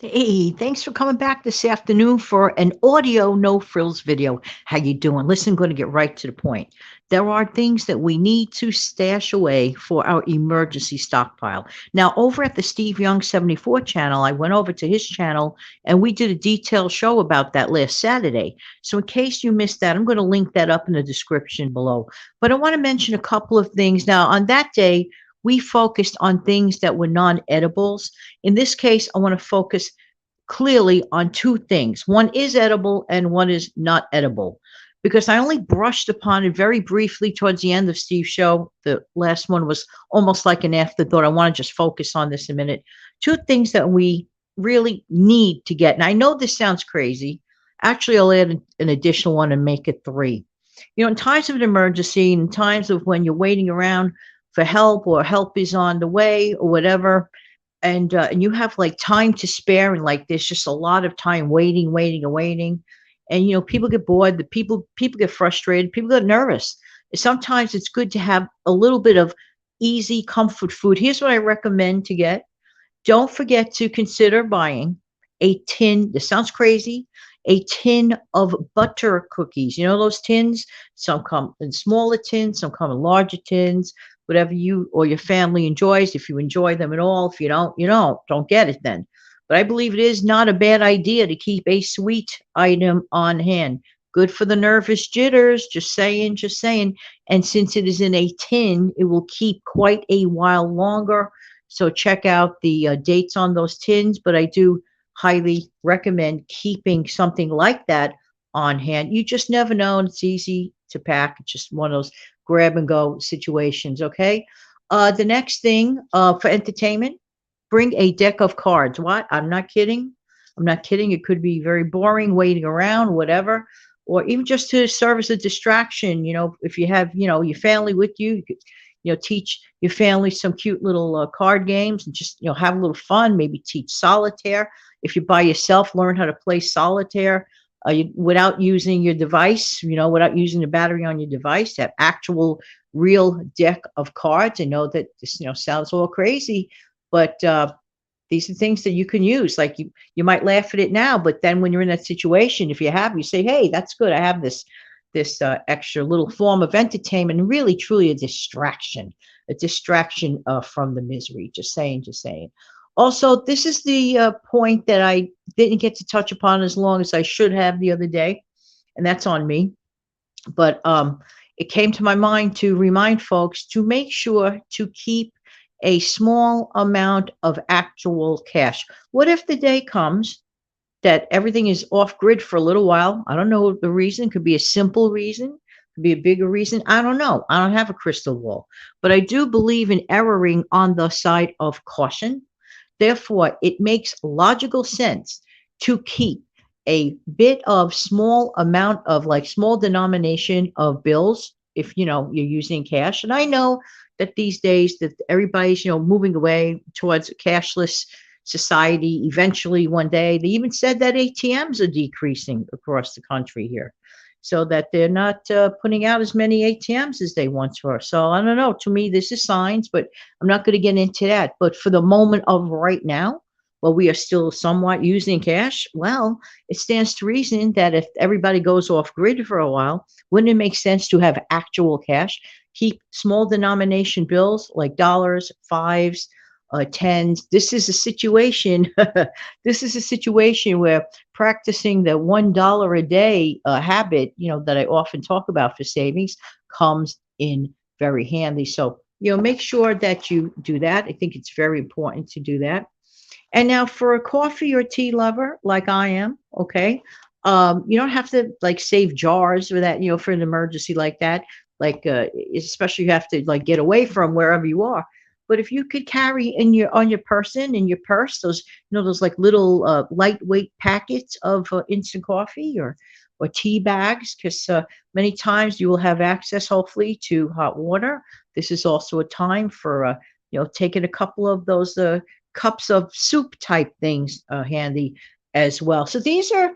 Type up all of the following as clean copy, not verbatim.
Hey, thanks for coming back this afternoon for an audio no frills video. How you doing? Listen, I'm going to get right to the point. There are things that we need to stash away for our emergency stockpile. Now, over at the Steve Young 74 channel, I went over to his channel and we did a detailed show about that last Saturday. So in case you missed that, I'm going to link that up in the description below. But I want to mention a couple of things. Now, on that day, we focused on things that were non-edibles. In this case, I want to focus clearly on two things. One is edible and one is not edible. Because I only brushed upon it very briefly towards the end of Steve's show. The last one was almost like an afterthought. I want to just focus on this a minute. Two things that we really need to get. And I know this sounds crazy. Actually, I'll add an additional one and make it three. In times of an emergency, in times of when you're waiting around for help or help is on the way or whatever, and you have like time to spare, and like there's just a lot of time waiting, and people get bored, the people get frustrated, people get nervous. Sometimes it's good to have a little bit of easy comfort food. Here's what I recommend to get. Don't forget to consider buying a tin. This sounds crazy. A tin of butter cookies. You know those tins? Some come in smaller tins, some come in larger tins. Whatever you or your family enjoys. If you enjoy them at all, if you don't, you don't get it then. But I believe it is not a bad idea to keep a sweet item on hand. Good for the nervous jitters. Just saying, just saying. And since it is in a tin, it will keep quite a while longer. So check out the dates on those tins. But I do highly recommend keeping something like that on hand. You just never know, and it's easy to pack. It's just one of those grab and go situations. Okay. The next thing for entertainment, bring a deck of cards. What? I'm not kidding. I'm not kidding. It could be very boring, waiting around, whatever, or even just to serve as a distraction. If you have, your family with you, you could, teach your family some cute little card games and just, have a little fun. Maybe teach solitaire. If you're by yourself, learn how to play solitaire without using your device, without using the battery on your device, have actual real deck of cards. I know that this, sounds a little crazy, but these are things that you can use. Like you might laugh at it now, but then when you're in that situation, if you have, you say, hey, that's good. I have this extra little form of entertainment, and really, truly a distraction from the misery. Just saying, just saying. Also, this is the point that I didn't get to touch upon as long as I should have the other day, and that's on me. But it came to my mind to remind folks to make sure to keep a small amount of actual cash. What if the day comes that everything is off grid for a little while? I don't know the reason. Could be a simple reason, could be a bigger reason. I don't know. I don't have a crystal ball, but I do believe in erring on the side of caution. Therefore, it makes logical sense to keep a bit of small amount of like small denomination of bills if you're using cash. And I know that these days that everybody's moving away towards a cashless society. Eventually, one day, they even said that ATMs are decreasing across the country here, so that they're not putting out as many ATMs as they once were. So I don't know. To me, this is signs, but I'm not going to get into that. But for the moment of right now, while we are still somewhat using cash, well, it stands to reason that if everybody goes off grid for a while, wouldn't it make sense to have actual cash? Keep small denomination bills like dollars, fives, tens. This is a situation. This is a situation where practicing the $1 a day habit, that I often talk about for savings, comes in very handy. So, make sure that you do that. I think it's very important to do that. And now for a coffee or tea lover like I am, okay, you don't have to like save jars for that, for an emergency like that. Like, especially you have to like get away from wherever you are. But if you could carry on your person, in your purse, those, those like little lightweight packets of instant coffee or tea bags, because many times you will have access, hopefully, to hot water. This is also a time for, taking a couple of those cups of soup type things handy as well. So these are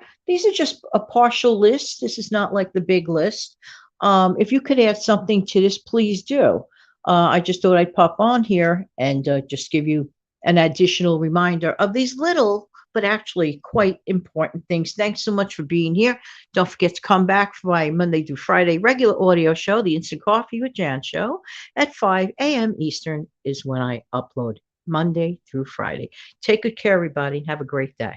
just a partial list. This is not like the big list. If you could add something to this, please do. I just thought I'd pop on here and just give you an additional reminder of these little but actually quite important things. Thanks so much for being here. Don't forget to come back for my Monday through Friday regular audio show, the Instant Coffee with Jan show at 5 a.m. Eastern is when I upload Monday through Friday. Take good care, everybody. Have a great day.